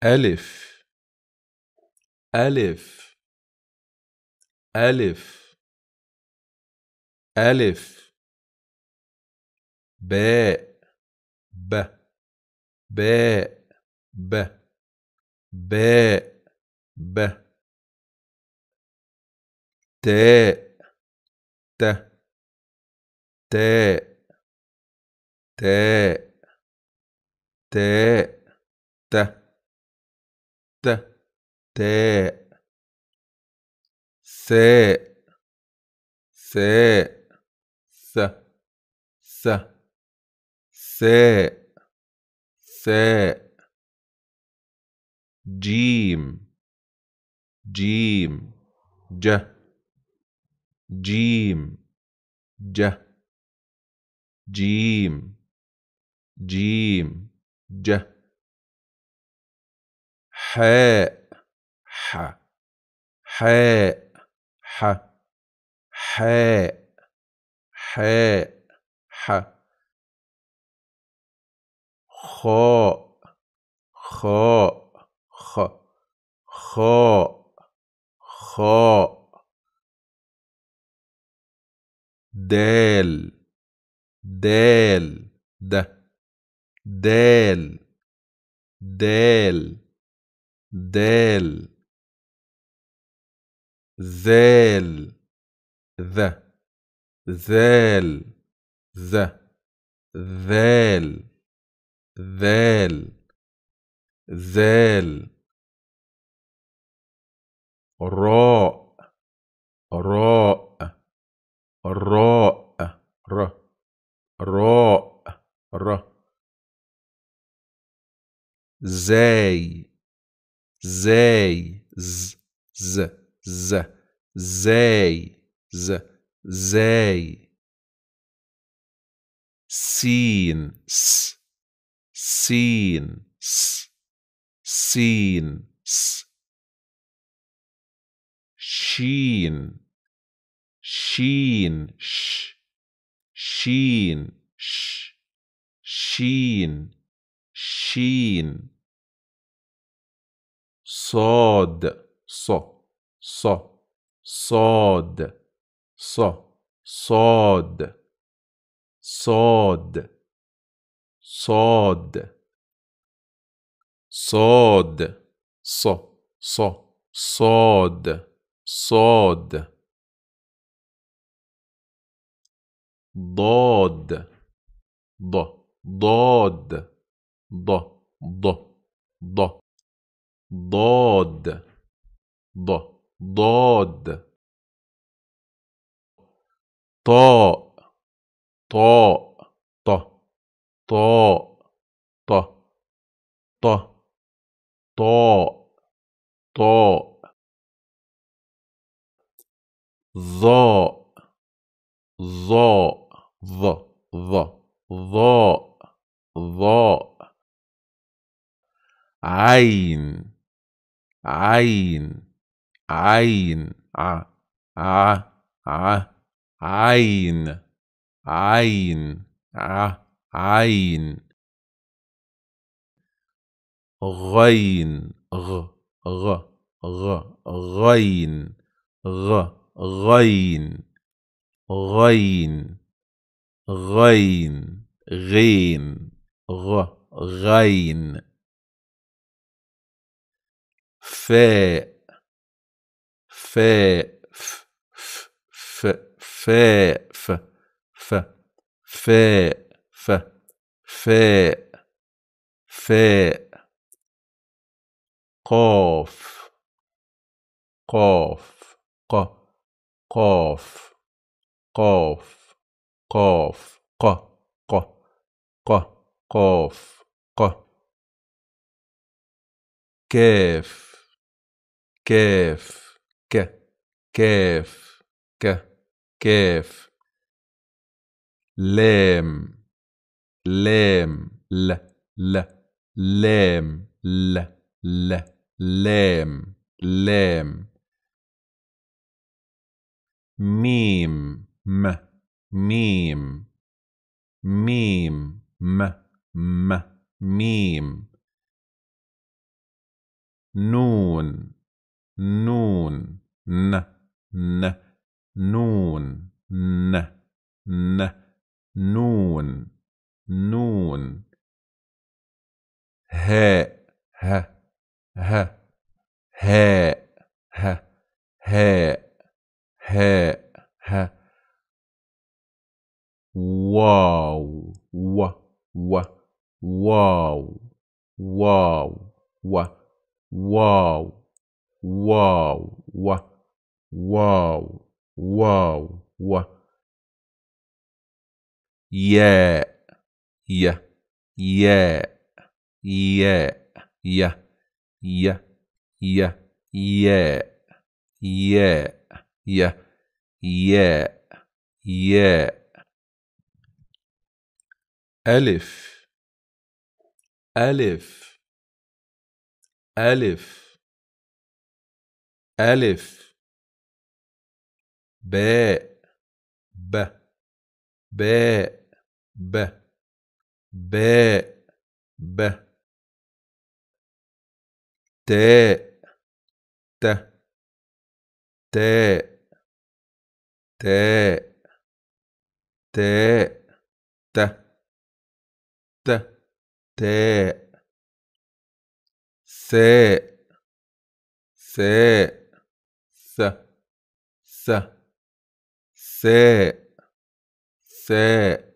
ألف ألف ألف ألف باء ب باء ب باء ب تاء ت تاء تاء تاء ت ت تاء ثاء ثاء ث ث ثاء ثاء جيم جيم ج جيم ج جيم جيم ج حاء ح حاء ح حاء حاء ح خاء خاء خ خاء خاء دال دال د دال دال دال ذال ذ ذال ذ ذال ذال ذال راء راء راء ر راء ر زاي زاي ز ز ز زاي ز زاي سين س سين س سين س شين شين ش شين ش شين شين صاد ص ص صاد ص صاد صاد صاد صاد ص ص صاد صاد ضاد ض ضاد ض ض ض ضاد ض ضاد طاء طاء ط طاء ط ط طاء طاء ظاء ظاء ظ ظ ظاء ظاء عين عين عين ع ع ع عين عين ع عين غين غ غ غ غين غ غين غين غين غين غ غين فاء فاء ف ف فاء ف ف فاء ف فاء فاء قاف قاف ق قاف قاف قاف ق ق ق قاف ق كاف كاف ك كاف ك كاف لام لام ل ل لام ل ل لام لام ميم م ميم ميم م م ميم نون نون ن ن نون ن ن نون نون هاء ه ه هاء ه هاء هاء ه واو و و واو واو و واو واو و واو واو و ياء ي ياء ياء ي ي ي ياء ياء ي ياء ياء ألف ألف ألف ألف باء ب باء ب باء ب تاء ت تاء تاء تاء ت ت تاء ثاء ثاء ث ث ثاء ثاء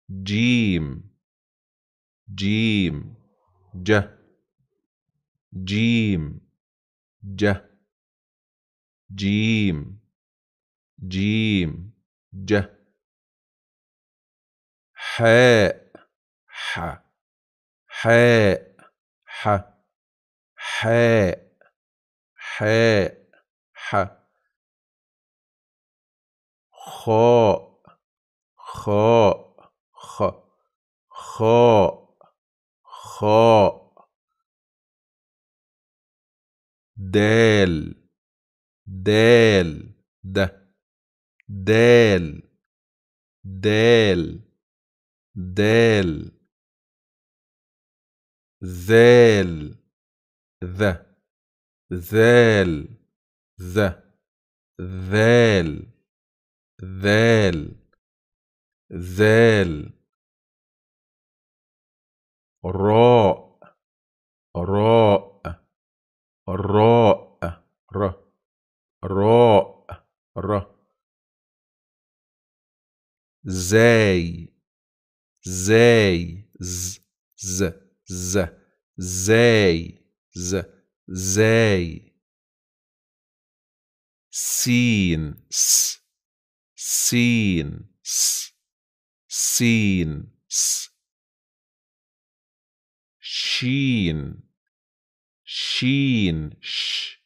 جيم جيم ج جيم ج جيم جيم ج حاء ح حاء ح حاء حاء ح خاء خاء خ خاء خاء دال دال د دال دال دال ذال ذ ذال ذ ذال ذال ذال راء راء راء ر راء ر زاي زاي ز ز ز زاي ز زاي سين س سين س سين س شين شين ش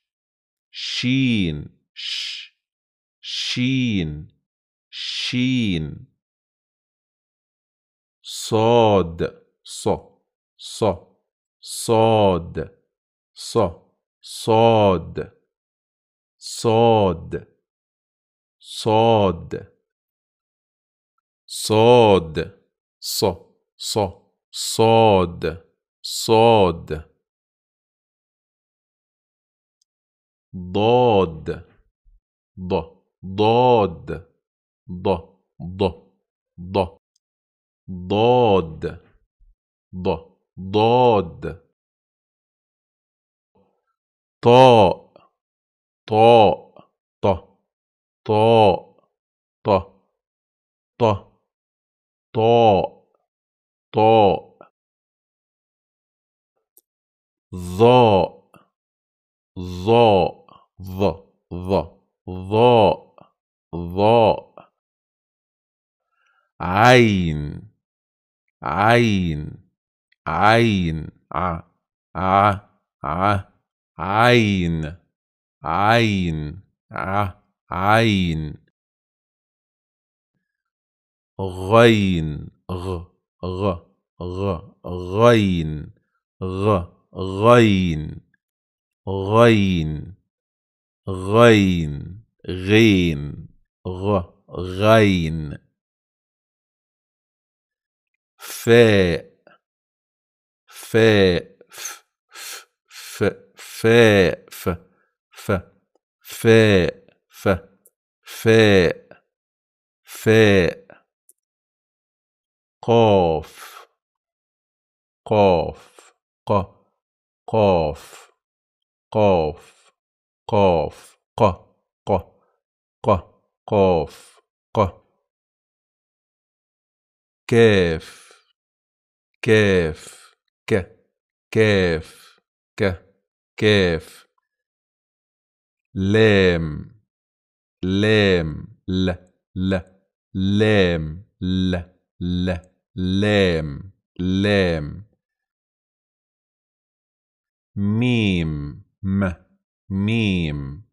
شين ش شين شين صاد ص ص صاد ص صاد صاد صاد صاد ص ص صاد صاد ضاد ض ضاد ض ض ض ضاد ض ضاد طاء طاء ط طاء ط ط طاء طاء ظاء ظاء ظ ظ ظاء ظاء عين عين عين ع ع ع عين عين ع عين غين غ غ غ غين غ غين غين غين غين غ غين فاء فاء ف فاء فاء قاف قاف قاف قاف قاف قاف كاف كاف كاف كاف لام لام لام لام ميم ميم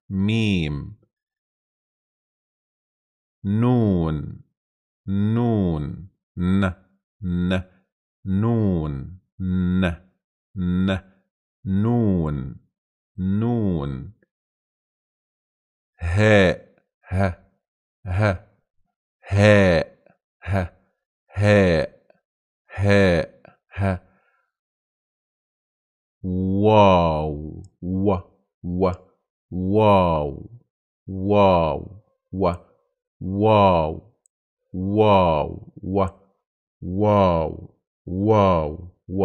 ميم نون نون نون نون نون هاء هاء هاء واو واو واو واو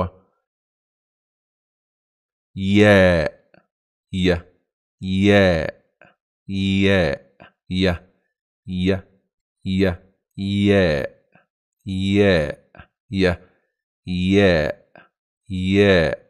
ياء ياء ياء ياء ياء ياء ياء ياء ياء ياء ياء